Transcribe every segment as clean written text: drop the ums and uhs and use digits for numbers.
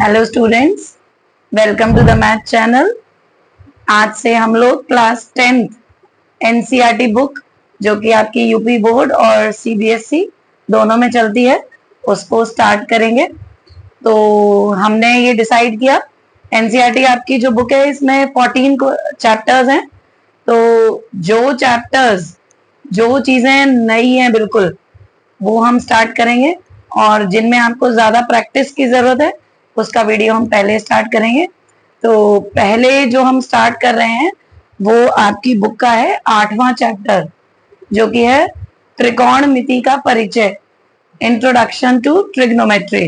Hello students, welcome to the math channel. आज से हम लोग क्लास 10th एनसीईआरटी बुक जो कि आपकी यूपी बोर्ड और सीबीएसई दोनों में चलती है उसको स्टार्ट करेंगे। तो हमने ये डिसाइड किया, एनसीईआरटी आपकी जो बुक है इसमें 14 चैप्टर्स हैं। तो जो चैप्टर्स, जो चीजें नई हैं बिल्कुल, वो हम स्टार्ट करेंगे और जिनमें आपको ज्यादा प्रैक्टिस की जरूरत है उसका वीडियो हम पहले स्टार्ट करेंगे। तो पहले जो हम स्टार्ट कर रहे हैं वो आपकी बुक का है 8वां चैप्टर, जो कि है त्रिकोणमिति का परिचय, इंट्रोडक्शन टू ट्रिग्नोमेट्री।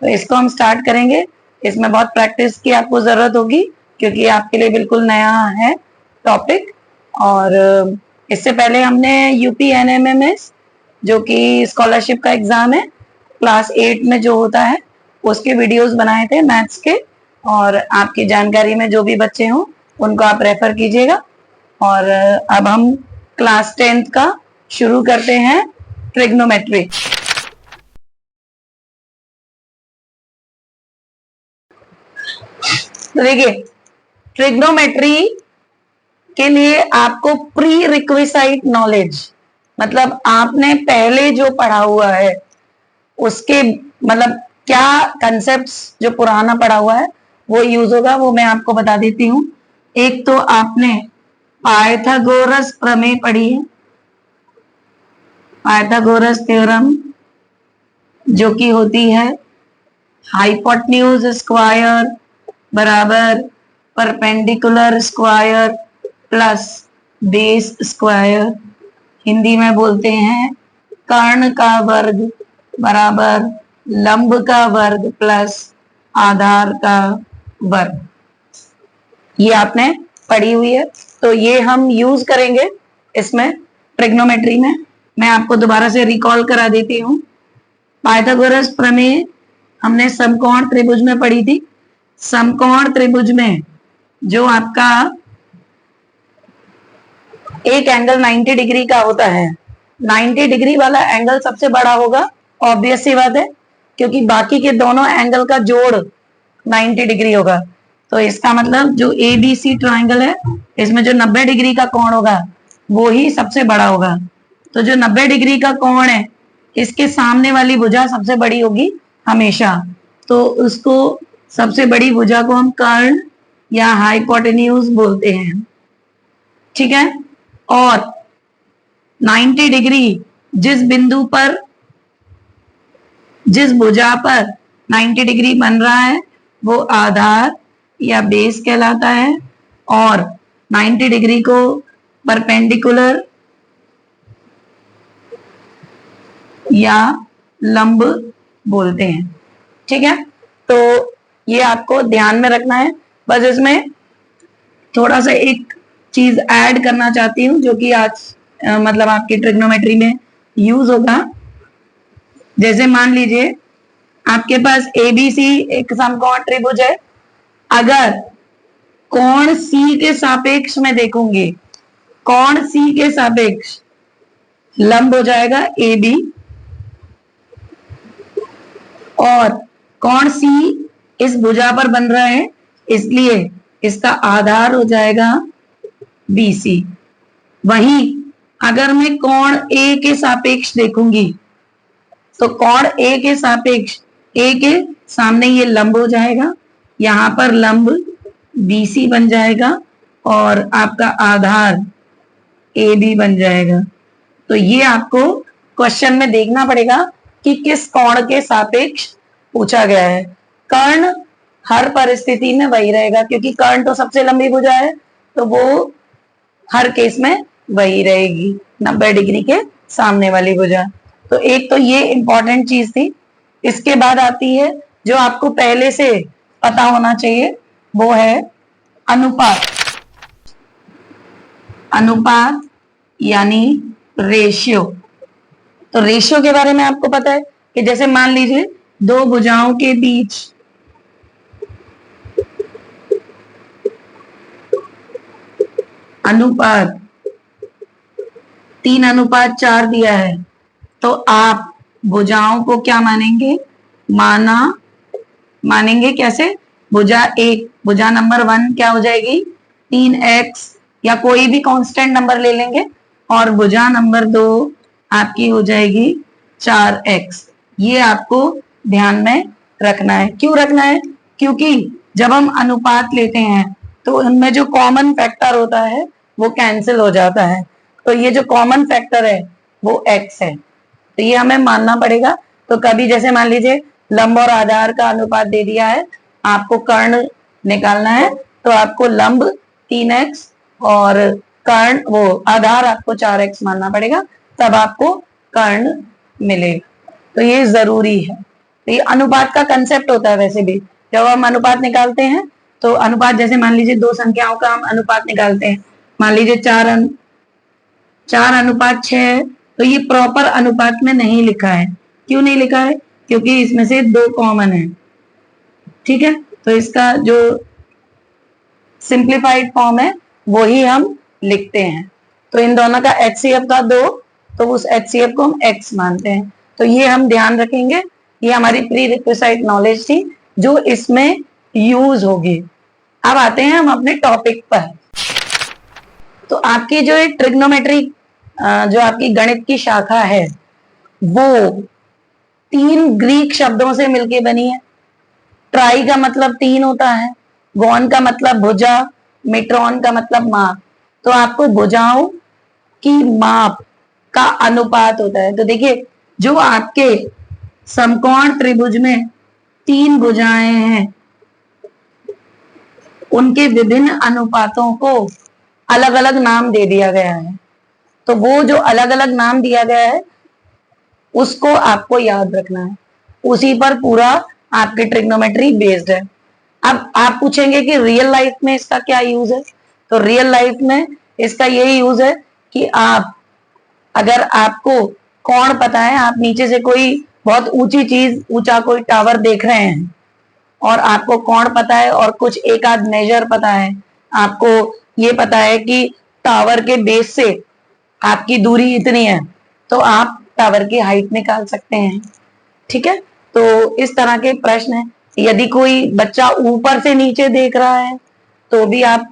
तो इसको हम स्टार्ट करेंगे। इसमें बहुत प्रैक्टिस की आपको जरूरत होगी क्योंकि आपके लिए बिल्कुल नया है टॉपिक। और इससे पहले हमने यूपी एनएमएमएस जो कि स्कॉलरशिप का एग्जाम है क्लास 8 में जो होता है उसके वीडियोस बनाए थे मैथ्स के, और आपकी जानकारी में जो भी बच्चे हों उनको आप रेफर कीजिएगा। और अब हम क्लास 10th का शुरू करते हैं, ट्रिग्नोमेट्री। तो देखिए, ट्रिग्नोमेट्री के लिए आपको प्री रिक्विसाइट नॉलेज, मतलब आपने पहले जो पढ़ा हुआ है उसके मतलब क्या कंसेप्ट्स जो पुराना पढ़ा हुआ है वो यूज होगा, वो मैं आपको बता देती हूँ। एक तो आपने पाइथागोरस प्रमेय पढ़ी है, पाइथागोरस थ्योरम, जो कि होती है हाइपोटेन्यूज स्क्वायर बराबर perpendicular square plus base square, Hindi में बोलते हैं कर्ण का वर्ग बराबर लंब का वर्ग प्लस आधार का वर्ग। ये आपने पढ़ी हुई है, तो ये हम यूज करेंगे इसमें ट्रिग्नोमेट्री में। मैं आपको दोबारा से रिकॉल करा देती हूँ। पाइथागोरस प्रमेय हमने समकोण त्रिभुज में पढ़ी थी। समकोण त्रिभुज में जो आपका एक एंगल 90 डिग्री का होता है, 90 डिग्री वाला एंगल सबसे बड़ा होगा, ऑब्वियस सी बात है, क्योंकि बाकी के दोनों एंगल का जोड़ 90 डिग्री होगा। तो इसका मतलब जो एबीसी ट्राइंगल है इसमें जो 90 डिग्री का कोण होगा वो ही सबसे बड़ा होगा। तो जो 90 डिग्री का कोण है इसके सामने वाली भुजा सबसे बड़ी होगी हमेशा, तो उसको सबसे बड़ी भुजा को हम कर्ण या हाइपोटेन्यूज बोलते हैं, ठीक है। और 90 डिग्री जिस बिंदु पर, जिस भुजा पर 90 डिग्री बन रहा है वो आधार या बेस कहलाता है, और 90 डिग्री को परपेंडिकुलर या लंब बोलते हैं, ठीक है। तो ये आपको ध्यान में रखना है। बस इसमें थोड़ा सा एक चीज ऐड करना चाहती हूँ जो कि आज मतलब आपकी ट्रिग्नोमेट्री में यूज होगा। जैसे मान लीजिए आपके पास एबीसी एक समकोण त्रिभुज है, अगर कोण सी के सापेक्ष में देखूंगी, कोण सी के सापेक्ष लंब हो जाएगा ए बी, और कोण सी इस भुजा पर बन रहा है इसलिए इसका आधार हो जाएगा बीसी। वहीं अगर मैं कोण ए के सापेक्ष देखूंगी तो कोण ए के सापेक्ष, ए के सामने ये लंब हो जाएगा, यहां पर लंब बीसी बन जाएगा और आपका आधार ए बी बन जाएगा। तो ये आपको क्वेश्चन में देखना पड़ेगा कि किस कोण के सापेक्ष पूछा गया है। कर्ण हर परिस्थिति में वही रहेगा क्योंकि कर्ण तो सबसे लंबी भुजा है, तो वो हर केस में वही रहेगी, 90 डिग्री के सामने वाली भुजा। तो एक तो ये इंपॉर्टेंट चीज थी। इसके बाद आती है जो आपको पहले से पता होना चाहिए, वो है अनुपात। अनुपात यानी रेशियो। तो रेशियो के बारे में आपको पता है कि जैसे मान लीजिए दो भुजाओं के बीच अनुपात 3:4 दिया है, तो आप भुजाओं को क्या मानेंगे? माना मानेंगे कैसे, भुजा 1, भुजा नंबर 1 क्या हो जाएगी 3x, या कोई भी कांस्टेंट नंबर ले लेंगे, और भुजा नंबर 2 आपकी हो जाएगी 4x। ये आपको ध्यान में रखना है। क्यों रखना है, क्योंकि जब हम अनुपात लेते हैं तो उनमें जो कॉमन फैक्टर होता है वो कैंसिल हो जाता है, तो ये जो कॉमन फैक्टर है वो x है, तो ये हमें मानना पड़ेगा। तो कभी जैसे मान लीजिए लंब और आधार का अनुपात दे दिया है, आपको कर्ण निकालना है, तो आपको लंब 3x और कर्ण वो आधार आपको 4x मानना पड़ेगा, तब आपको कर्ण मिलेगा। तो ये जरूरी है। तो ये अनुपात का कंसेप्ट होता है। वैसे भी जब हम अनुपात निकालते हैं तो अनुपात, जैसे मान लीजिए दो संख्याओं का हम अनुपात निकालते हैं, मान लीजिए 4:6, तो ये प्रॉपर अनुपात में नहीं लिखा है। क्यों नहीं लिखा है, क्योंकि इसमें से 2 कॉमन है। ठीक है, तो इसका जो सिंप्लीफाइड फॉर्म है वो ही हम लिखते हैं। तो इन दोनों का HCF था 2, तो उस HCF को हम x मानते हैं। तो ये हम ध्यान रखेंगे, ये हमारी प्री रिक्विसाइट नॉलेज थी जो इसमें यूज होगी। अब आते हैं हम अपने टॉपिक पर। तो आपकी जो ट्रिग्नोमेट्री जो आपकी गणित की शाखा है वो 3 ग्रीक शब्दों से मिलके बनी है। ट्राई का मतलब 3 होता है, गॉन का मतलब भुजा, मीट्रॉन का मतलब माप। तो आपको भुजाओं की माप का अनुपात होता है। तो देखिए जो आपके समकोण त्रिभुज में 3 भुजाएं हैं उनके विभिन्न अनुपातों को अलग अलग नाम दे दिया गया है। तो वो जो अलग अलग नाम दिया गया है उसको आपको याद रखना है, उसी पर पूरा आपकी ट्रिग्नोमेट्री बेस्ड है। अब आप पूछेंगे कि रियल लाइफ में इसका क्या यूज है, तो रियल लाइफ में इसका यही यूज है कि आप, अगर आपको कोण पता है, आप नीचे से कोई बहुत ऊंची चीज, ऊंचा कोई टावर देख रहे हैं और आपको कोण पता है और कुछ एक आध मेजर पता है, आपको ये पता है कि टावर के बेस से आपकी दूरी इतनी है, तो आप टावर की हाइट निकाल सकते हैं। ठीक है, तो इस तरह के प्रश्न है। यदि कोई बच्चा ऊपर से नीचे देख रहा है तो भी आप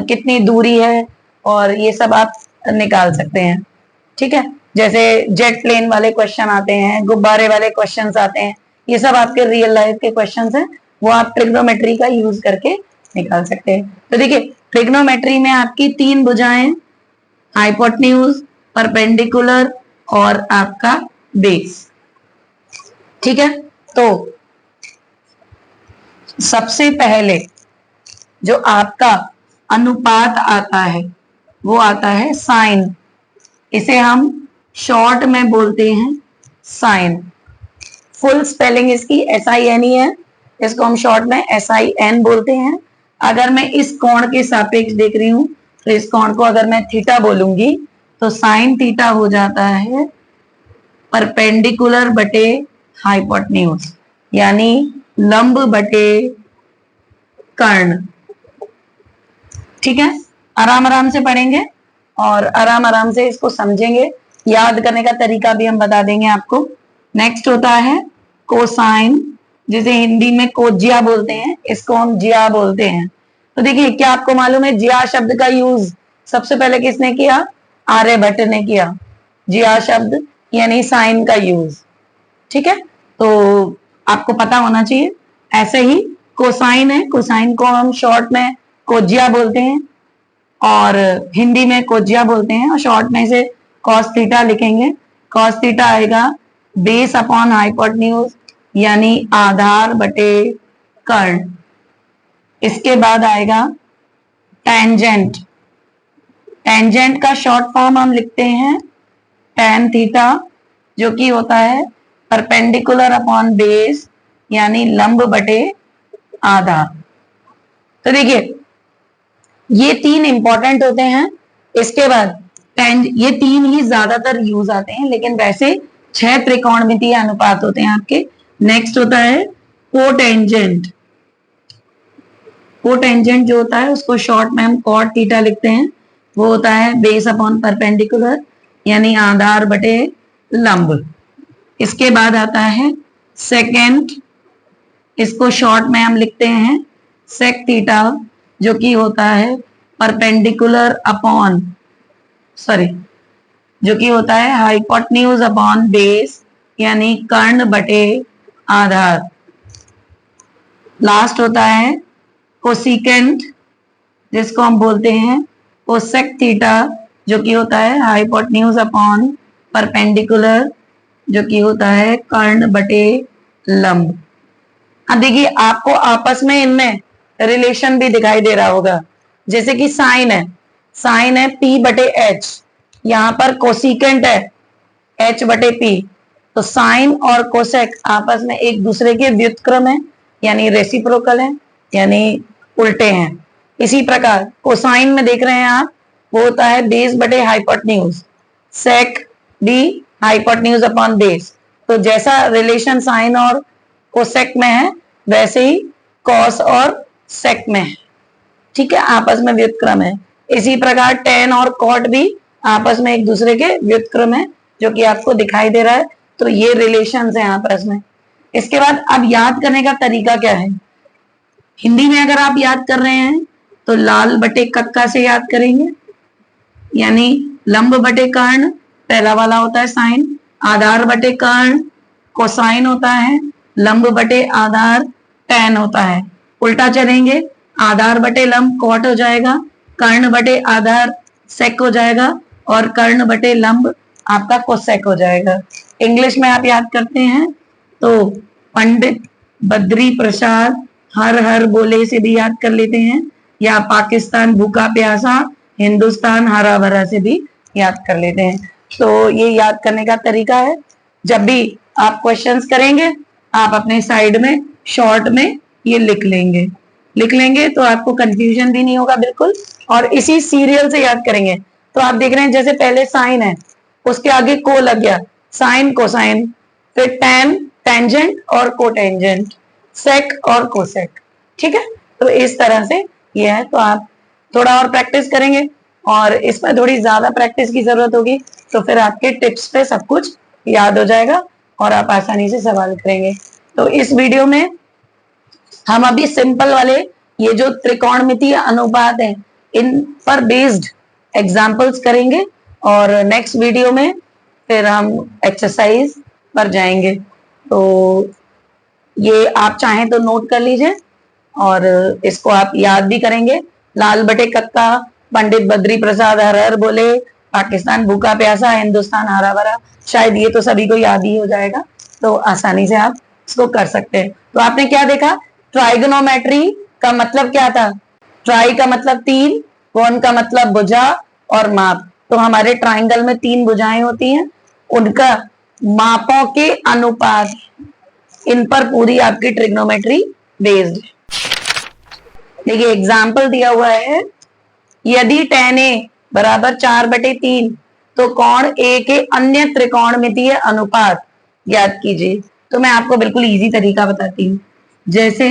कितनी दूरी है और ये सब आप निकाल सकते हैं। ठीक है, जैसे जेट प्लेन वाले क्वेश्चन आते हैं, गुब्बारे वाले क्वेश्चंस आते हैं, ये सब आपके रियल लाइफ के क्वेश्चंस हैं, वो आप ट्रिग्नोमेट्री का यूज करके निकाल सकते हैं। तो देखिए ट्रिग्नोमेट्री में आपकी 3 भुजाएं, हाइपोटेन्यूज, परपेंडिकुलर और आपका बेस। ठीक है, तो सबसे पहले जो आपका अनुपात आता है वो आता है साइन। इसे हम शॉर्ट में बोलते हैं साइन। फुल स्पेलिंग इसकी SIN ही है, इसको हम शॉर्ट में SIN बोलते हैं। अगर मैं इस कोण के सापेक्ष देख रही हूं तो इस कोण को अगर मैं थीटा बोलूंगी तो साइन थीटा हो जाता है परपेंडिकुलर बटे हाइपोटेन्यूज, यानी लंब बटे कर्ण। ठीक है, आराम आराम से पढ़ेंगे और आराम आराम से इसको समझेंगे। याद करने का तरीका भी हम बता देंगे आपको। नेक्स्ट होता है कोसाइन, जिसे हिंदी में कोजिया बोलते हैं, इसको हम जिया बोलते हैं। तो देखिए क्या आपको मालूम है जिया शब्द का यूज सबसे पहले किसने किया, आर्यभट्ट ने किया, जिया शब्द यानी साइन का यूज। ठीक है, तो आपको पता होना चाहिए। ऐसे ही कोसाइन है, कोसाइन को हम शॉर्ट में कोजिया बोलते हैं और हिंदी में कोजिया बोलते हैं, और शॉर्ट में इसे कॉस थीटा लिखेंगे। कॉस थीटा आएगा बेस अपॉन हाइपोटेन्यूज, यानी आधार बटे कर्ण। इसके बाद आएगा टेंजेंट। टेंजेंट का शॉर्ट फॉर्म हम लिखते हैं टेन थीटा, जो कि होता है परपेंडिकुलर अपॉन बेस, यानी लंब बटे आधार। तो देखिए ये 3 इंपॉर्टेंट होते हैं। इसके बाद ये 3 ही ज्यादातर यूज आते हैं, लेकिन वैसे 6 त्रिकोणमितीय अनुपात होते हैं आपके। नेक्स्ट होता है कोटेंजेंट। कोटेंजेंट जो होता है उसको शॉर्ट में हम कॉट थीटा लिखते हैं, वो होता है बेस अपॉन परपेंडिकुलर, यानी आधार बटे लंब। इसके बाद आता है सेकेंड इसको शॉर्ट में हम लिखते हैं सेक थीटा, जो कि होता है परपेंडिकुलर अपॉन जो कि होता है हाइपोटेन्यूज अपॉन बेस, यानी कर्ण बटे आधार। लास्ट होता है कोसिकेंट, जिसको हम बोलते हैं कोसेक थीटा, जो कि होता है हाइपोटेन्यूज अपॉन परपेंडिकुलर, जो कि होता है कर्ण बटे लंब। अब देखिए आपको आपस में इनमें रिलेशन भी दिखाई दे रहा होगा, जैसे कि साइन है P बटे H, यहाँ पर कोसिकेंट है H बटे P, तो साइन और कोसेक आपस में एक दूसरे के व्युत्क्रम है, यानी रेसिप्रोकल है, यानी उल्टे हैं। इसी प्रकार कोसाइन में देख रहे हैं आप, वो होता है बेस बटे हाइपोटेन्यूज, सेक भी हाइपोटेन्यूज अपॉन बेस। तो जैसा रिलेशन साइन और कोसेक में है वैसे ही कॉस और सेक में है, ठीक है, आपस में व्युत्क्रम है। इसी प्रकार टेन और कॉट भी आपस में एक दूसरे के व्युत्क्रम है, जो कि आपको दिखाई दे रहा है। तो ये रिलेशंस हैं आपस में। इसके बाद अब याद करने का तरीका क्या है, हिंदी में अगर आप याद कर रहे हैं तो लाल बटे कक्का से याद करेंगे, यानी लंब बटे कर्ण पहला वाला होता है साइन, आधार बटे कर्ण कोसाइन होता है, लंब बटे आधार टैन होता है। उल्टा चलेंगे, आधार बटे लंब कॉट हो जाएगा, कर्ण बटे आधार सेक हो जाएगा, और कर्ण बटे लंब आपका कोसेक हो जाएगा। इंग्लिश में आप याद करते हैं तो पंडित बद्री प्रसाद हर हर बोले से भी याद कर लेते हैं, या पाकिस्तान भूखा प्यासा हिंदुस्तान हरा भरा से भी याद कर लेते हैं। तो ये याद करने का तरीका है। जब भी आप क्वेश्चंस करेंगे आप अपने साइड में शॉर्ट में ये लिख लेंगे तो आपको कंफ्यूजन भी नहीं होगा बिल्कुल। और इसी सीरियल से याद करेंगे। तो आप देख रहे हैं जैसे पहले साइन है, उसके आगे को लग गया, साइन कोसाइन, फिर टैन टेंजेंट और कोटेंजेंट, सेक और कोसेक, ठीक है। तो इस तरह से ये है। तो आप थोड़ा और प्रैक्टिस करेंगे और इसमें थोड़ी ज्यादा प्रैक्टिस की जरूरत होगी, तो फिर आपके टिप्स पे सब कुछ याद हो जाएगा और आप आसानी से सवाल करेंगे। तो इस वीडियो में हम अभी सिंपल वाले ये जो त्रिकोणमितीय अनुपात है इन पर बेस्ड एग्जाम्पल्स करेंगे, और नेक्स्ट वीडियो में फिर हम एक्सरसाइज पर जाएंगे। तो ये आप चाहें तो नोट कर लीजिए और इसको आप याद भी करेंगे। लाल बटे कक्का, पंडित बद्री प्रसाद हर हर बोले, पाकिस्तान भूखा प्यासा हिंदुस्तान हरा भरा, शायद ये तो सभी को याद ही हो जाएगा, तो आसानी से आप इसको कर सकते हैं। तो आपने क्या देखा, ट्राइगोनोमेट्री का मतलब क्या था, ट्राई का मतलब तीन, गोन का मतलब भुजा और माप। तो हमारे ट्राइंगल में तीन भुजाएं होती हैं, उनका मापों के अनुपात, इन पर पूरी आपकी ट्रिग्नोमेट्री बेस्ड है। देखिए एग्जाम्पल दिया हुआ है, यदि tan A बराबर 4/3 तो कोण A के अन्य त्रिकोणमितीय अनुपात ज्ञात कीजिए। तो मैं आपको बिल्कुल इजी तरीका बताती हूँ। जैसे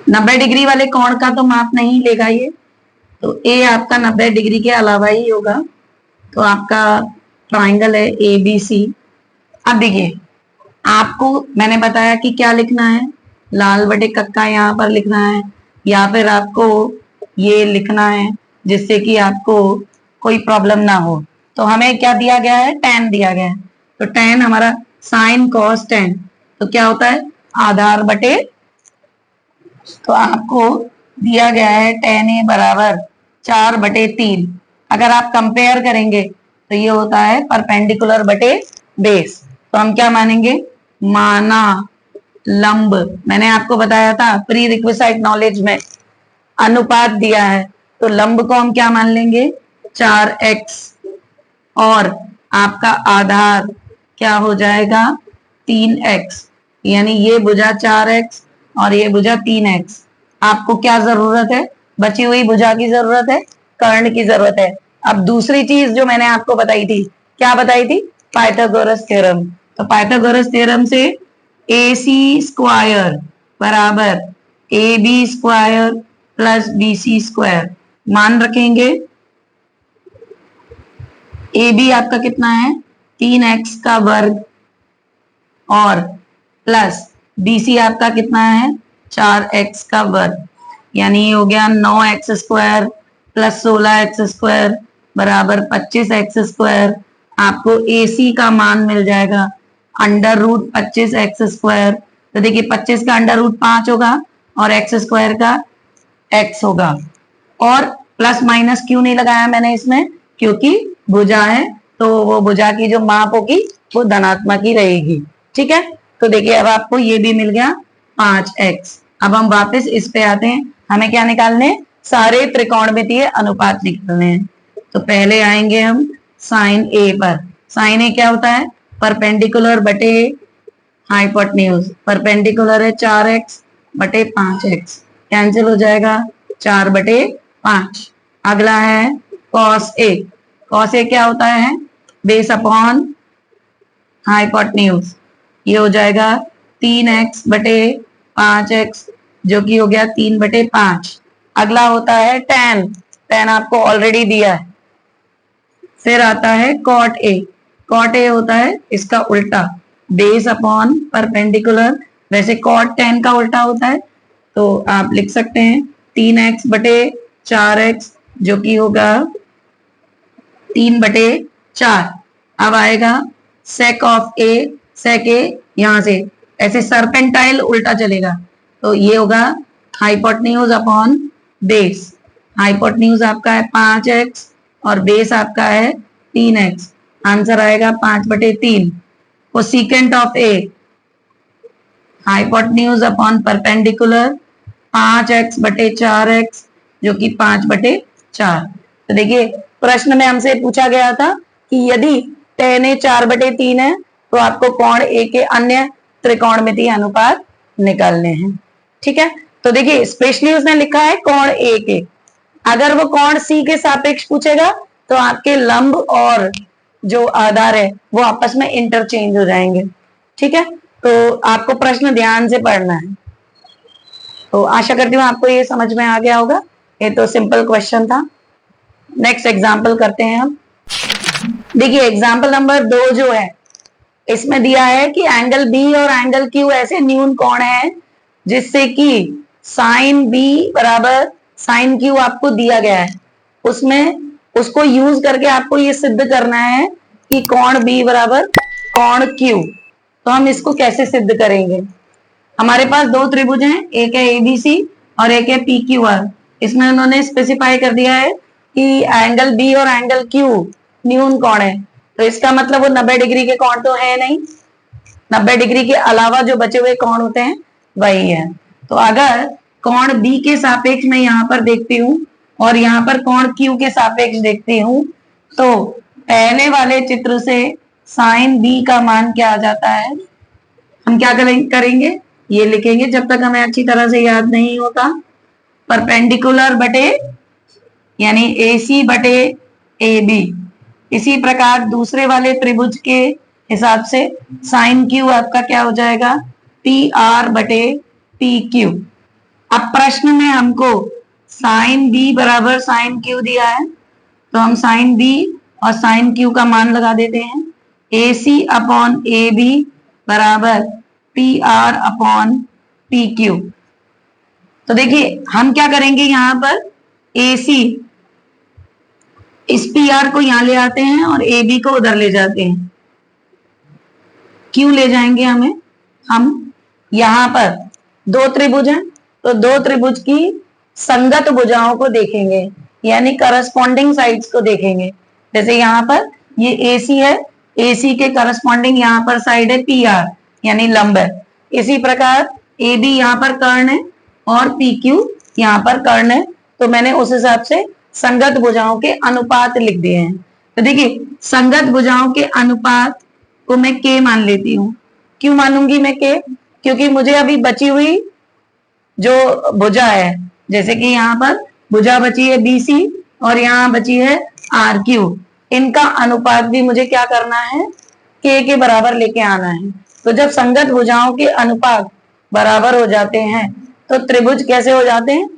90 डिग्री वाले कोण का तो माप नहीं लेगा ये, तो A आपका 90 डिग्री के अलावा ही होगा। तो आपका ट्राइंगल है ABC। अब देखिए आपको मैंने बताया कि क्या लिखना है, लाल बटे कक्का यहाँ पर लिखना है, या फिर आपको ये लिखना है जिससे कि आपको कोई प्रॉब्लम ना हो। तो हमें क्या दिया गया है, tan दिया गया है। तो tan हमारा साइन कॉस tan, तो क्या होता है आधार बटे, तो आपको दिया गया है tan A बराबर 4/3। अगर आप कंपेयर करेंगे तो ये होता है परपेंडिकुलर बटे बेस। तो हम क्या मानेंगे, माना लंब, मैंने आपको बताया था प्री रिक्विसाइट नॉलेज में अनुपात दिया है, तो लंब को हम क्या मान लेंगे 4x, और आपका आधार क्या हो जाएगा 3x, यानी ये भुजा 4x और ये भुजा 3x। आपको क्या जरूरत है, बची हुई भुजा की जरूरत है, कर्ण की जरूरत है। अब दूसरी चीज जो मैंने आपको बताई थी, क्या बताई थी, पाइथागोरस थ्योरम। तो पाइथागोरस थ्योरम से AC स्क्वायर बराबर AB square plus BC square मान रखेंगे। AB आपका कितना है 3x का वर्ग और प्लस BC आपका कितना है 4x का वर्ग, यानी ये हो गया 9x square plus 16x square बराबर 25x स्क्वायर। आपको AC का मान मिल जाएगा अंडर रूट 25x स्क्वायर। तो देखिए 25 का अंडर रूट 5 होगा और x स्क्वायर का x होगा। और प्लस माइनस क्यों नहीं लगाया मैंने इसमें, क्योंकि भुजा है तो वो भुजा की जो माप होगी वो धनात्मक ही रहेगी। ठीक है, तो देखिए अब आपको ये भी मिल गया 5x। अब हम वापस इस पे आते हैं, हमें क्या निकालने, सारे त्रिकोणमितीय अनुपात निकालने हैं। तो पहले आएंगे हम साइन ए पर। साइन ए क्या होता है, परपेंडिकुलर बटे हाइपोटेन्यूज। परपेंडिकुलर है 4x बटे 5x, कैंसिल हो जाएगा 4 बटे 5। अगला है कॉस ए। कॉस ए क्या होता है, बेस अपॉन हाइपोटेन्यूज। ये हो जाएगा 3x बटे 5x जो कि हो गया 3 बटे 5। अगला होता है tan। tan आपको ऑलरेडी दिया है। फिर आता है कॉट ए। कॉट ए होता है इसका उल्टा, बेस अपॉन परपेंडिकुलर। वैसे कॉट tan का उल्टा होता है, तो आप लिख सकते हैं 3x बटे 4x जो कि होगा 3 बटे 4। अब आएगा सेक ऑफ ए। सेक ए यहां से ऐसे सरपेंटाइल उल्टा चलेगा, तो ये होगा हाइपोटेन्यूज अपॉन बेस। हाइपोटेन्यूज आपका है 5x और बेस आपका है 3x। आंसर आएगा 5 बटे 3। Cosecant of A, hypotenuse upon perpendicular 5x बटे 4x जो कि 5 बटे 4। तो देखिए प्रश्न में हमसे पूछा गया था कि यदि tan ए 4 बटे 3 है तो आपको कोण ए के अन्य त्रिकोणमितीय अनुपात निकालने हैं। ठीक है, तो देखिए स्पेशली उसने लिखा है कोण ए के। अगर वो कोण सी के सापेक्ष पूछेगा तो आपके लंब और जो आधार है वो आपस में इंटरचेंज हो जाएंगे। ठीक है, तो आपको प्रश्न ध्यान से पढ़ना है। तो आशा करती हूँ आपको ये समझ में आ गया होगा। ये तो सिंपल क्वेश्चन था। नेक्स्ट एग्जाम्पल करते हैं हम। देखिए एग्जाम्पल नंबर 2 जो है इसमें दिया है कि एंगल बी और एंगल क्यू ऐसे न्यून कोण है जिससे कि साइन बी बराबर साइन क्यू आपको दिया गया है। उसमें उसको यूज करके आपको ये सिद्ध करना है कि कोण बी बराबर कोण क्यू। तो हम इसको कैसे सिद्ध करेंगे, हमारे पास दो त्रिभुज हैं, एक है एबीसी और एक है पीक्यूआर। इसमें उन्होंने स्पेसिफाई कर दिया है कि एंगल बी और एंगल क्यू न्यून कोण है, तो इसका मतलब वो 90 डिग्री के कोण तो है नहीं, 90 डिग्री के अलावा जो बचे हुए कोण होते हैं वही है। तो अगर कोण बी के सापेक्ष में यहाँ पर देखती हूँ और यहाँ पर कोण क्यू के सापेक्ष देखती हूँ, तो पहले वाले चित्र से साइन बी का मान क्या आ जाता है, हम क्या करेंगे ये लिखेंगे जब तक हमें अच्छी तरह से याद नहीं होता। परपेंडिकुलर बटे यानी AC बटे AB। इसी प्रकार दूसरे वाले त्रिभुज के हिसाब से साइन क्यू आपका क्या हो जाएगा PR बटे PQ। अब प्रश्न में हमको साइन B बराबर साइन Q दिया है, तो हम साइन B और साइन Q का मान लगा देते हैं। AC अपॉन AB बराबर PR अपॉन PQ। तो देखिए हम क्या करेंगे, यहाँ पर AC इस PR को यहां ले आते हैं और AB को उधर ले जाते हैं। क्यों ले जाएंगे हम यहाँ पर दो त्रिभुज हैं तो दो त्रिभुज की संगत भुजाओं को देखेंगे, यानी करस्पॉन्डिंग साइड्स को देखेंगे। जैसे यहाँ पर ये AC है, AC के करस्पॉन्डिंग यहाँ पर साइड है PR यानी लंब है। इसी प्रकार AB यहाँ पर कर्ण है और PQ यहाँ पर कर्ण है, तो मैंने उस हिसाब से संगत भुजाओं के अनुपात लिख दिए हैं। तो देखिए संगत भुजाओं के अनुपात को मैं K मान लेती हूँ। क्यों मानूंगी मैं K, क्योंकि मुझे अभी बची हुई जो भुजा है, जैसे कि यहाँ पर भुजा बची है BC और यहाँ बची है RQ, इनका अनुपात भी मुझे क्या करना है K के बराबर लेके आना है। तो जब संगत भुजाओं के अनुपात बराबर हो जाते हैं तो त्रिभुज कैसे हो जाते हैं,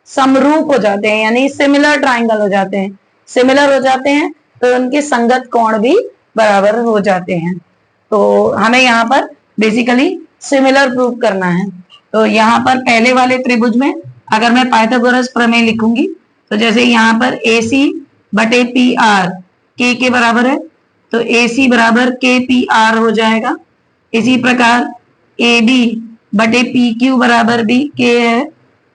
समरूप हो जाते हैं, यानी सिमिलर ट्राइंगल हो जाते हैं। सिमिलर हो जाते हैं तो उनके संगत कोण भी बराबर हो जाते हैं। तो हमें यहाँ पर बेसिकली सिमिलर प्रूव करना है। तो यहाँ पर पहले वाले त्रिभुज में अगर मैं पाइथागोरस प्रमेय लिखूंगी तो जैसे यहाँ पर AC बटे पी आर के बराबर है, तो AC बराबर के पी आर हो जाएगा। इसी प्रकार AB बटे पी क्यू बराबर भी के है,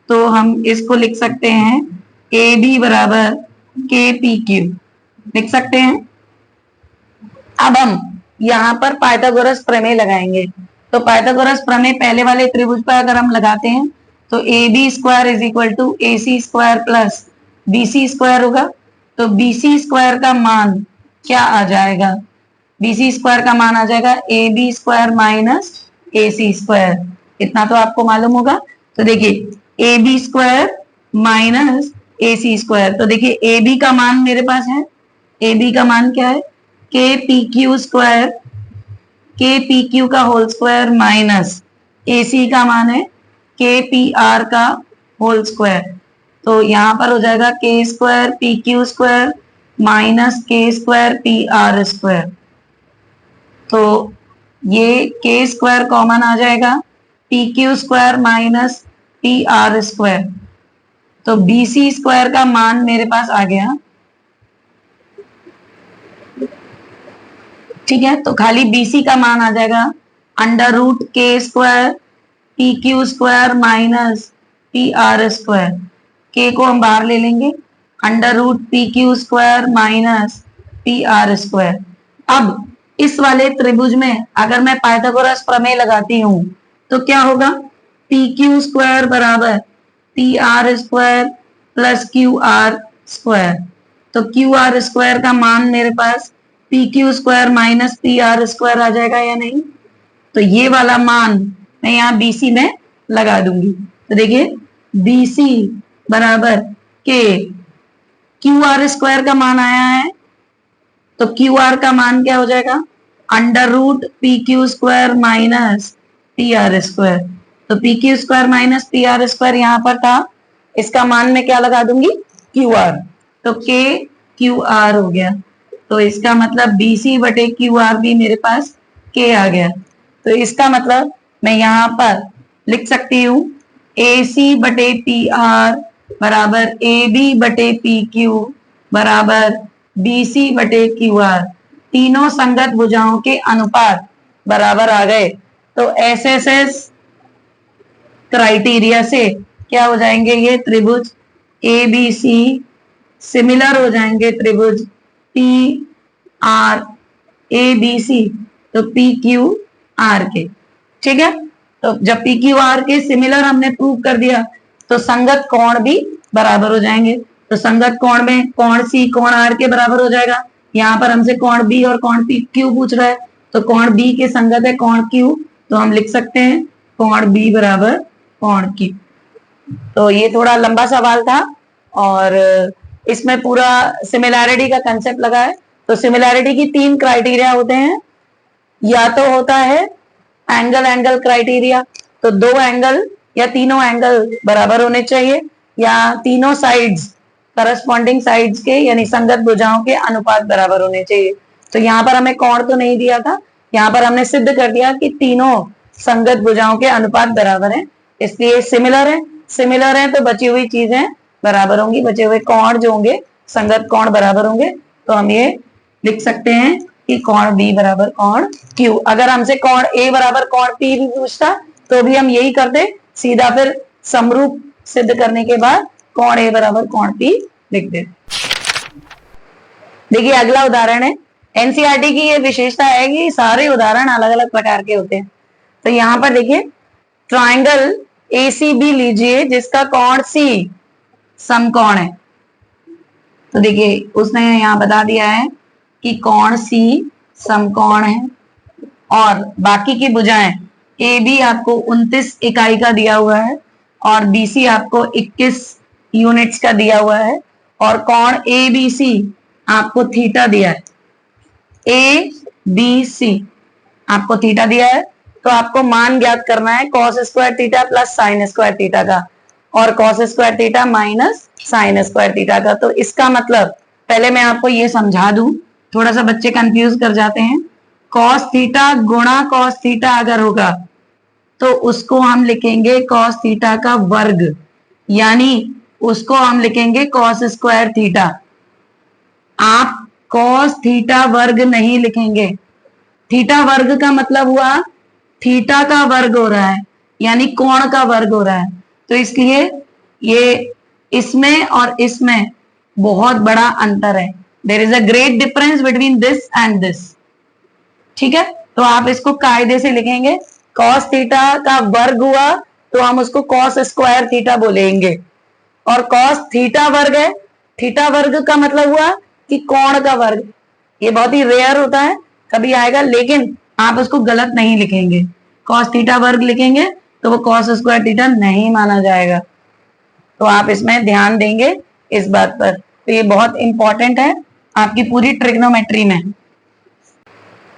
तो हम इसको लिख सकते हैं AB बराबर के पी क्यू लिख सकते हैं। अब हम यहाँ पर पाइथागोरस प्रमेय लगाएंगे। तो पाइथागोरस प्रमेय पहले वाले त्रिभुज पर अगर हम लगाते हैं तो A B square is equal to A C square plus B C square होगा। तो बी सी स्क्वायर का मान क्या आ जाएगा? बी सी स्क्वायर का मान आ जाएगा A B square minus A C square. इतना तो आपको मालूम होगा। तो देखिए A B square minus A C square, तो देखिए ए बी का मान मेरे पास है, ए बी का मान क्या है? के पी क्यू स्क्वायर, के पी क्यू का होल स्क्वायर माइनस ए सी का मान है के पी आर का होल स्क्वायर। तो यहाँ पर हो जाएगा के square P Q square minus के स्क्वायर पी आर स्क्वायर। तो ये के स्क्वायर कॉमन आ जाएगा, P Q square minus P R square. तो बी सी स्क्वायर का मान मेरे पास आ गया। ठीक है, तो खाली BC का मान आ जाएगा under root K square P Q square minus P R square. K को हम बाहर ले लेंगे, under root P Q square minus P R square. अब इस वाले त्रिभुज में अगर मैं पाइथागोरस प्रमेय लगाती हूं तो क्या होगा? पी क्यू स्क्वायर बराबर P R square plus Q R square. तो क्यू आर स्क्वायर का मान मेरे पास P Q square minus P R square आ जाएगा या नहीं? तो ये वाला मान मैं यहाँ BC में लगा दूंगी। तो देखिए BC बराबर के क्यू आर स्क्वायर का मान आया है, तो क्यू आर का मान क्या हो जाएगा? Under root P Q square minus P R square. तो P Q square minus P R square यहाँ पर था, इसका मान मैं क्या लगा दूंगी? Q R. तो के क्यू आर हो गया। तो इसका मतलब BC बटे क्यू आर भी मेरे पास के आ गया। तो इसका मतलब मैं यहाँ पर लिख सकती हूँ AC बटे पी आर बराबर AB बटे पी क्यू बराबर BC बटे क्यू आर। तीनों संगत भुजाओं के अनुपात बराबर आ गए। तो SSS क्राइटेरिया से क्या हो जाएंगे? ये त्रिभुज ABC सिमिलर हो जाएंगे त्रिभुज PR ABC, तो PQR के। ठीक है, तो जब PQR के सिमिलर हमने प्रूव कर दिया तो संगत कोण भी बराबर हो जाएंगे। तो संगत कोण में कोण C कोण R के बराबर हो जाएगा। यहाँ पर हमसे कोण B और कोण PQ पूछ रहा है, तो कोण B के संगत है कोण Q, तो हम लिख सकते हैं कोण B बराबर कोण Q। तो ये थोड़ा लंबा सवाल था और इसमें पूरा सिमिलैरिटी का कंसेप्ट लगा है। तो सिमिलैरिटी की 3 क्राइटेरिया होते हैं। या तो होता है एंगल एंगल क्राइटेरिया, तो 2 एंगल या तीनों एंगल बराबर होने चाहिए, या तीनों साइड्स करस्पॉन्डिंग साइड्स के यानी संगत भुजाओं के अनुपात बराबर होने चाहिए। तो यहाँ पर हमें कोण तो नहीं दिया था, यहाँ पर हमने सिद्ध कर दिया कि तीनों संगत भुजाओं के अनुपात बराबर हैं, इसलिए सिमिलर है। सिमिलर है तो बची हुई चीजें बराबर होंगी, बचे हुए कोण जो होंगे संगत कोण बराबर होंगे। तो हम ये लिख सकते हैं कि कोण B बराबर कोण Q। अगर हमसे कोण A बराबर कोण P भी पूछता तो भी हम यही करते, सीधा फिर समरूप सिद्ध करने के बाद कोण A बराबर कोण P लिख दे। देखिए अगला उदाहरण है। एनसीईआरटी की ये विशेषता है कि सारे उदाहरण अलग अलग प्रकार के होते हैं। तो यहाँ पर देखिए ट्राइंगल ACB लीजिए जिसका कोण C समकोण है। तो देखिए उसने यहाँ बता दिया है कि कोण C समकोण है और बाकी की भुजाएं AB आपको 29 इकाई का दिया हुआ है और BC आपको 21 यूनिट्स का दिया हुआ है और कोण ABC आपको थीटा दिया है। ABC आपको थीटा दिया है, तो आपको मान ज्ञात करना है cos square theta plus sine square theta का और cos square theta minus sine square theta का। तो इसका मतलब पहले मैं आपको ये समझा दूं, थोड़ा सा बच्चे कंफ्यूज कर जाते हैं। कॉस थीटा गुणा कॉस थीटा अगर होगा तो उसको हम लिखेंगे कॉस थीटा का वर्ग, यानी उसको हम लिखेंगे कॉस स्क्वायर थीटा। आप कॉस थीटा वर्ग नहीं लिखेंगे। थीटा वर्ग का मतलब हुआ थीटा का वर्ग हो रहा है, यानी कोण का वर्ग हो रहा है। तो इसलिए ये इसमें और इसमें बहुत बड़ा अंतर है। There is a great difference between this and this. ठीक है, तो आप इसको कायदे से लिखेंगे। कॉस थीटा का वर्ग हुआ तो हम उसको कॉस स्क्वायर थीटा बोलेंगे, और कॉस थीटा वर्ग है, थीटा वर्ग का मतलब हुआ कि कोण का वर्ग। ये बहुत ही रेयर होता है, कभी आएगा, लेकिन आप उसको गलत नहीं लिखेंगे। कॉस थीटा वर्ग लिखेंगे तो वो कॉस स्क्वायर थीटा नहीं माना जाएगा। तो आप इसमें ध्यान देंगे इस बात पर। तो ये बहुत इंपॉर्टेंट है आपकी पूरी ट्रिग्नोमेट्री में।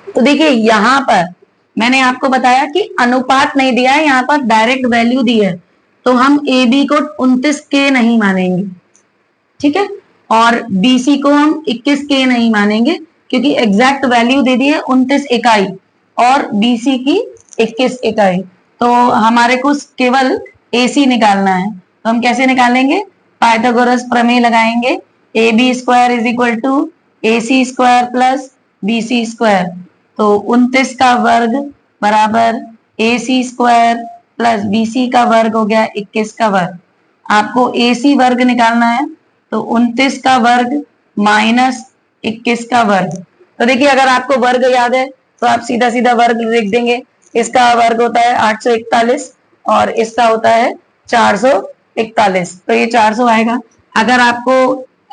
तो देखिए यहां पर मैंने आपको बताया कि अनुपात नहीं दिया है, यहाँ पर डायरेक्ट वैल्यू दी है, तो हम ए बी को 29 के नहीं मानेंगे। ठीक है, और बीसी को हम 21 के नहीं मानेंगे, क्योंकि एग्जैक्ट वैल्यू दे दी है 29 इकाई और बीसी की 21 इकाई। तो हमारे को केवल एसी निकालना है। तो हम कैसे निकालेंगे? पाइथागोरस प्रमेय लगाएंगे। A B square is equal to A C square plus B C square. तो 29 का वर्ग बराबर A C square plus B C का वर्ग हो गया 21 का वर्ग। आपको ए सी वर्ग निकालना है, तो 29 का वर्ग माइनस 21 का वर्ग। तो देखिए अगर आपको वर्ग याद है तो आप सीधा सीधा वर्ग लिख देंगे। इसका वर्ग होता है 841 और इसका होता है 441, तो ये 400 आएगा। अगर आपको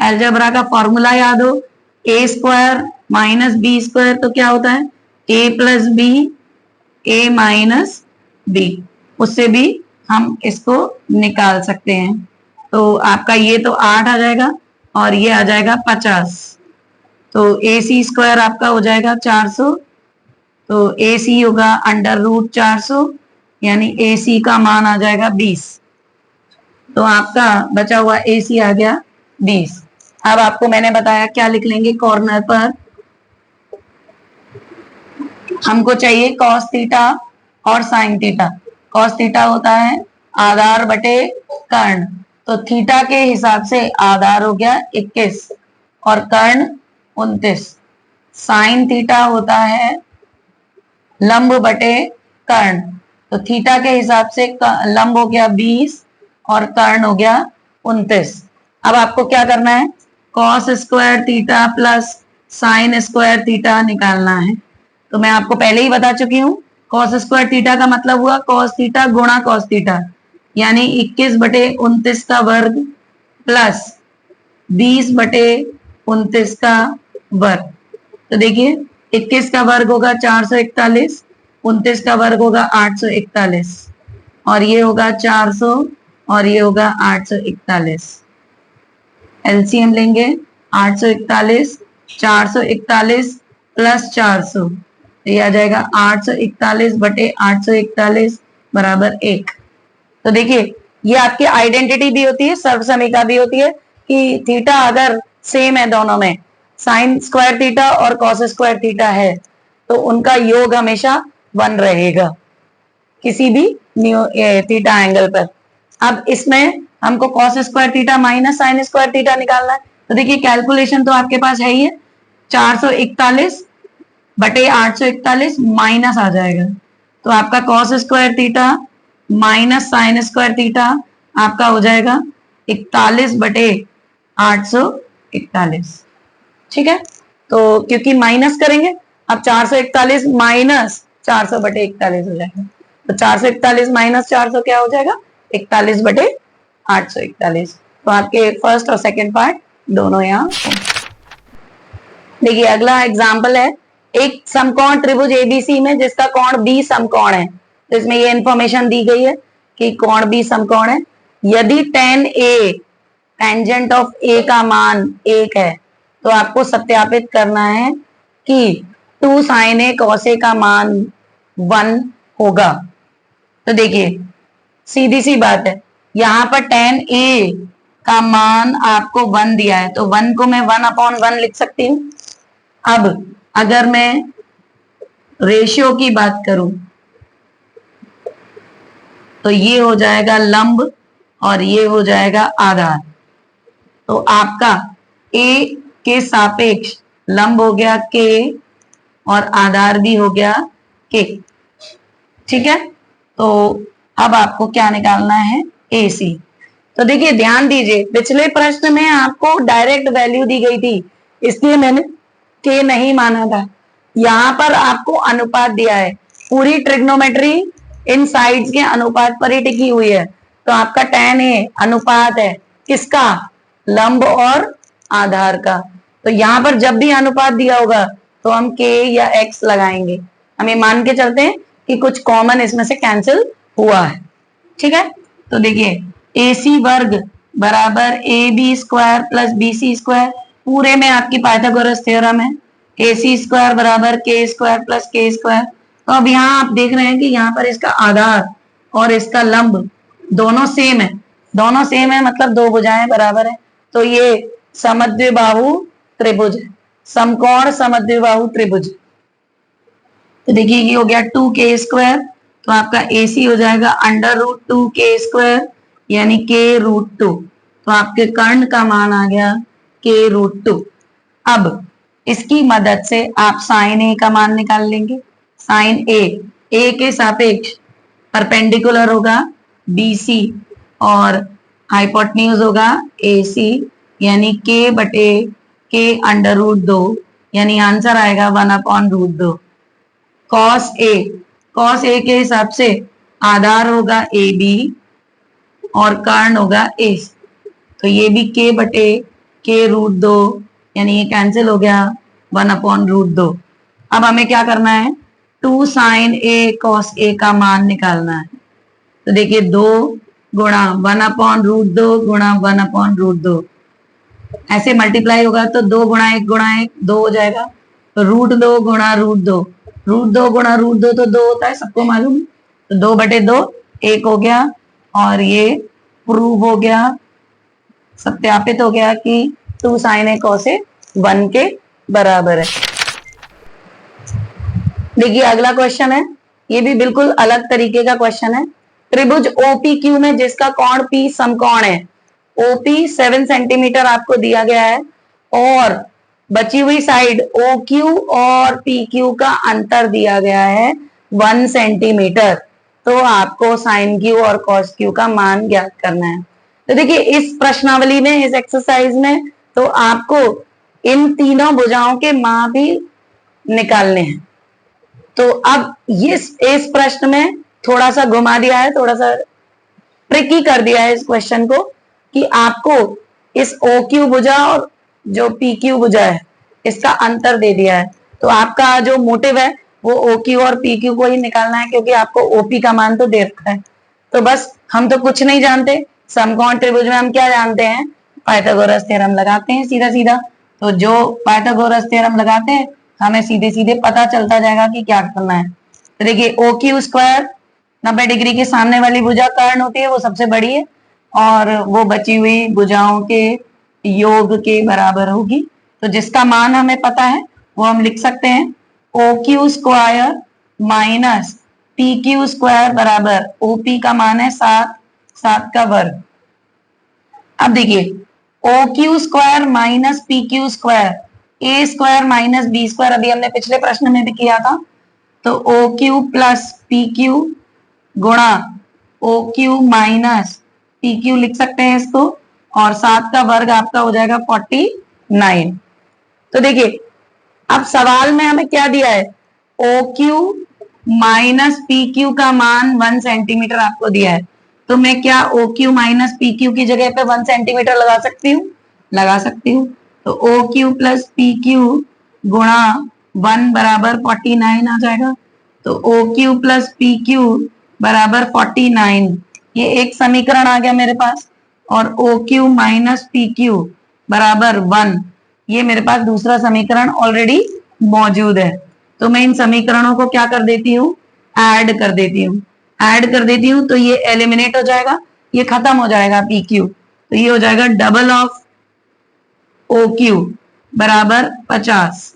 अलजेब्रा का फॉर्मूला याद हो, ए स्क्वायर माइनस बी स्क्वायर, तो क्या होता है ए प्लस बी, ए माइनस बी। उससे भी हम इसको निकाल सकते हैं। तो आपका ये तो 8 आ जाएगा और ये आ जाएगा 50। तो ए सी स्क्वायर आपका हो जाएगा 400, तो ए सी होगा अंडर रूट 400, यानी ए सी का मान आ जाएगा 20। तो आपका बचा हुआ ए सी आ गया 20। अब आपको मैंने बताया क्या लिख लेंगे कॉर्नर पर। हमको चाहिए कॉस थीटा और साइन थीटा। कॉस थीटा होता है आधार बटे कर्ण, तो थीटा के हिसाब से आधार हो गया 21 और कर्ण 29। साइन थीटा होता है लंब बटे कर्ण, तो थीटा के हिसाब से लंब हो गया 20 और कर्ण हो गया 29। अब आपको क्या करना है? Cos square theta plus sine square theta निकालना है। तो मैं आपको पहले ही बता चुकी हूँ, कॉस स्क्वायर थीटा का मतलब हुआ कॉस थीटा गुणा कॉस थीटा, यानी 21 बटे 29 का वर्ग प्लस 20 बटे 29 का वर्ग। तो देखिए 21 का वर्ग होगा 441, 29 का वर्ग होगा 841, और ये होगा 400 और ये होगा 841। एलसीएम लेंगे 841, 441 प्लस 400, ये आ जाएगा 841 बटे 841 बराबर 1। तो देखिए ये आपकी आइडेंटिटी भी होती है, सर्वसमीका भी होती है कि थीटा अगर सेम है दोनों में, साइन स्क्वायर थीटा और कॉस स्क्वायर थीटा है, तो उनका योग हमेशा 1 रहेगा किसी भी थीटा एंगल पर। अब इसमें हमको cos square theta minus sine square theta निकालना है। तो देखिए कैलकुलेशन तो आपके पास है ही है, 441 बटे 841 माइनस आ जाएगा, तो आपका cos square theta minus sine square theta आपका हो जाएगा 41 बटे 841। ठीक है, तो क्योंकि माइनस करेंगे, अब 441 माइनस 400 बटे 41 हो जाएगा। तो 441 माइनस 400 क्या हो जाएगा? 41 बटे 841। तो आपके फर्स्ट और सेकंड पार्ट दोनों यहाँ। देखिए अगला एग्जाम्पल है, एक समकोण त्रिभुज एबीसी में जिसका कोण बी समकोण है। तो इसमें ये इंफॉर्मेशन दी गई है कि कोण बी समकोण है। यदि tan A टेंजेंट ऑफ ए का मान 1 है, तो आपको सत्यापित करना है कि 2 sin A cos A का मान 1 होगा। तो देखिए सीधी सी बात है, यहाँ पर tan A का मान आपको 1 दिया है, तो 1 को मैं 1/1 लिख सकती हूँ। अब अगर मैं रेशियो की बात करूं, तो ये हो जाएगा लंब और ये हो जाएगा आधार। तो आपका ए के सापेक्ष लंब हो गया के और आधार भी हो गया के। ठीक है, तो अब आपको क्या निकालना है, ए सी। तो देखिए ध्यान दीजिए, पिछले प्रश्न में आपको डायरेक्ट वैल्यू दी गई थी, इसलिए मैंने के नहीं माना था। यहां पर आपको अनुपात दिया है, पूरी ट्रिग्नोमेट्री इन साइड्स के अनुपात पर ही टिकी हुई है। तो आपका tan ए अनुपात है किसका, लंब और आधार का। तो यहां पर जब भी अनुपात दिया होगा तो हम k या x लगाएंगे। हम ये मान के चलते हैं कि कुछ कॉमन इसमें से कैंसिल हुआ है। ठीक है, तो देखिए AC वर्ग बराबर AB square plus BC square, पूरे में आपकी पाइथागोरस थ्योरम है। AC स्क्वायर बराबर K square plus K square. तो अब यहाँ आप देख रहे हैं कि यहाँ पर इसका आधार और इसका लंब दोनों सेम है, दोनों सेम है मतलब दो भुजाएं बराबर है। तो ये समद्विबाहु त्रिभुज है, समकोण समद्विबाहु त्रिभुज। तो देखिए ये हो गया 2k स्क्वायर, तो आपका AC हो जाएगा √2k स्क्वायर यानी k√2। तो आपके कर्ण का मान आ गया k√2। अब इसकी मदद से आप साइन ए का मान निकाल लेंगे। साइन ए के सापेक्ष परपेंडिकुलर होगा BC और हाइपोटेन्यूज होगा AC यानी k/k√2 यानी आंसर आएगा 1/√2। कॉस ए के हिसाब से आधार होगा AB और कर्ण होगा AC। तो ये भी k/k√2 यानी ये कैंसिल हो गया 1/√2। अब हमें क्या करना है, 2 sin A cos A का मान निकालना है। तो देखिए 2 गुणा 1/√2 गुणा 1/√2 ऐसे मल्टीप्लाई होगा तो 2 गुणा 1 गुणा 1 2 हो जाएगा। तो √2 गुणा √2, √2 गुणा √2 तो 2 होता है, सबको मालूम है। तो 2/2 1 हो गया और ये प्रूव हो गया, सत्यापित हो गया कि 2 sin A cos A 1 के बराबर है। देखिए अगला क्वेश्चन है, ये भी बिल्कुल अलग तरीके का क्वेश्चन है। त्रिभुज OPQ में जिसका कोण P समकोण है, OP 7 सेंटीमीटर आपको दिया गया है और बची हुई साइड OQ और PQ का अंतर दिया गया है 1 सेंटीमीटर। तो आपको साइन Q और कॉस Q का मान ज्ञात करना है। तो देखिए इस प्रश्नावली में, इस एक्सरसाइज में तो आपको इन तीनों भुजाओं के मान भी निकालने हैं। तो अब ये इस प्रश्न में थोड़ा सा घुमा दिया है, थोड़ा सा ट्रिकी कर दिया है इस क्वेश्चन को कि आपको इस OQ भुजा और जो PQ भुजा है इसका अंतर दे दिया है। तो आपका जो मोटिव है वो OQ और PQ को ही निकालना है, क्योंकि आपको OP का मान तो दे रखा है। तो बस हम तो कुछ नहीं जानते, समकोण त्रिभुज में हम क्या जानते हैं, पाइथागोरस थ्योरम लगाते हैं सीधा सीधा। तो जो पाइथागोरस थ्योरम लगाते हैं हमें सीधे सीधे पता चलता जाएगा कि क्या करना है। तो देखिए OQ स्क्वायर 90 डिग्री के सामने वाली भुजा कर्ण होती है, वो सबसे बड़ी है और वो बची हुई भुजाओं के योग के बराबर होगी। तो जिसका मान हमें पता है वो हम लिख सकते हैं OQ square minus PQ square बराबर OP का मान है 7 का वर्ग। अब देखिए OQ square minus PQ square, A square minus B square, अभी हमने पिछले प्रश्न में भी किया था। तो OQ प्लस PQ गुणा OQ माइनस PQ लिख सकते हैं इसको, और 7 का वर्ग आपका हो जाएगा 49। तो देखिए अब सवाल में हमें क्या दिया है, OQ माइनस PQ का मान 1 सेंटीमीटर आपको दिया है। तो मैं क्या OQ माइनस PQ की जगह पे 1 सेंटीमीटर लगा सकती हूँ, लगा सकती हूँ। तो OQ प्लस PQ गुणा 1 बराबर 49 आ जाएगा। तो OQ प्लस PQ बराबर 49, ये एक समीकरण आ गया मेरे पास। और OQ माइनस PQ बराबर 1, ये मेरे पास दूसरा समीकरण ऑलरेडी मौजूद है। तो मैं इन समीकरणों को क्या कर देती हूँ, ऐड कर देती हूँ। ऐड कर देती हूँ तो ये एलिमिनेट हो जाएगा, ये खत्म हो जाएगा PQ। तो ये हो जाएगा डबल ऑफ OQ बराबर 50,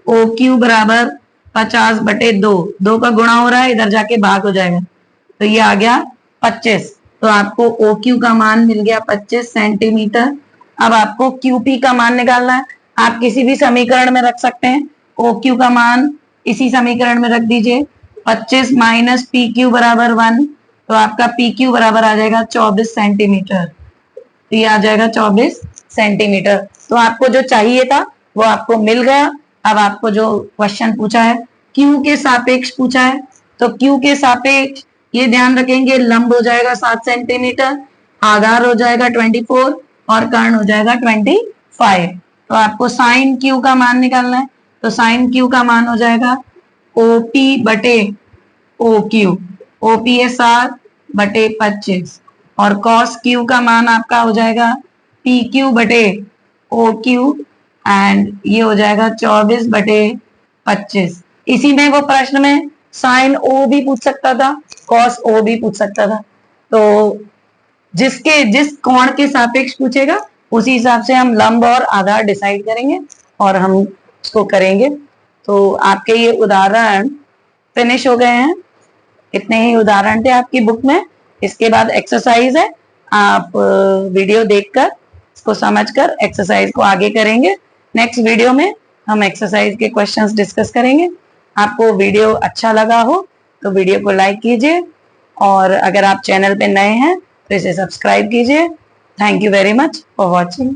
OQ बराबर 50/2, 2 का गुणा हो रहा है, इधर जाके भाग हो जाएगा। तो ये आ गया 25। तो आपको ओ क्यू का मान मिल गया 25 सेंटीमीटर। अब आपको क्यू पी का मान निकालना है। आप किसी भी समीकरण में रख सकते हैं। ओ क्यू का मान इसी समीकरण में रख दीजिए। 25 माइनस पी क्यू बराबर 1, तो आपका पी क्यू बराबर आ जाएगा 24 सेंटीमीटर। तो ये आ जाएगा 24 सेंटीमीटर। तो आपको जो चाहिए था वो आपको मिल गया। अब आपको जो क्वेश्चन पूछा है क्यू के सापेक्ष पूछा है, तो क्यू के सापेक्ष ये ध्यान रखेंगे, लंब हो जाएगा 7 सेंटीमीटर, आधार हो जाएगा 24 और कर्ण हो जाएगा 25। तो आपको साइन क्यू का मान निकालना है। तो साइन क्यू का मान हो जाएगा ओपी बटे ओ क्यू। ओपी है 7 बटे 25 और कॉस क्यू का मान आपका हो जाएगा पी क्यू बटे ओ क्यू एंड ये हो जाएगा 24 बटे 25। इसी में वो प्रश्न में साइन ओ भी पूछ सकता था, कॉस ओ भी पूछ सकता था। तो जिस कोण के सापेक्ष पूछेगा उसी हिसाब से हम लंब और आधार डिसाइड करेंगे और हम उसको करेंगे। तो आपके ये उदाहरण फिनिश हो गए हैं। इतने ही उदाहरण थे आपकी बुक में। इसके बाद एक्सरसाइज है, आप वीडियो देखकर इसको समझकर एक्सरसाइज को आगे करेंगे। नेक्स्ट वीडियो में हम एक्सरसाइज के क्वेश्चंस डिस्कस करेंगे। आपको वीडियो अच्छा लगा हो तो वीडियो को लाइक कीजिए और अगर आप चैनल पे नए हैं तो इसे सब्सक्राइब कीजिए। Thank you very much for watching.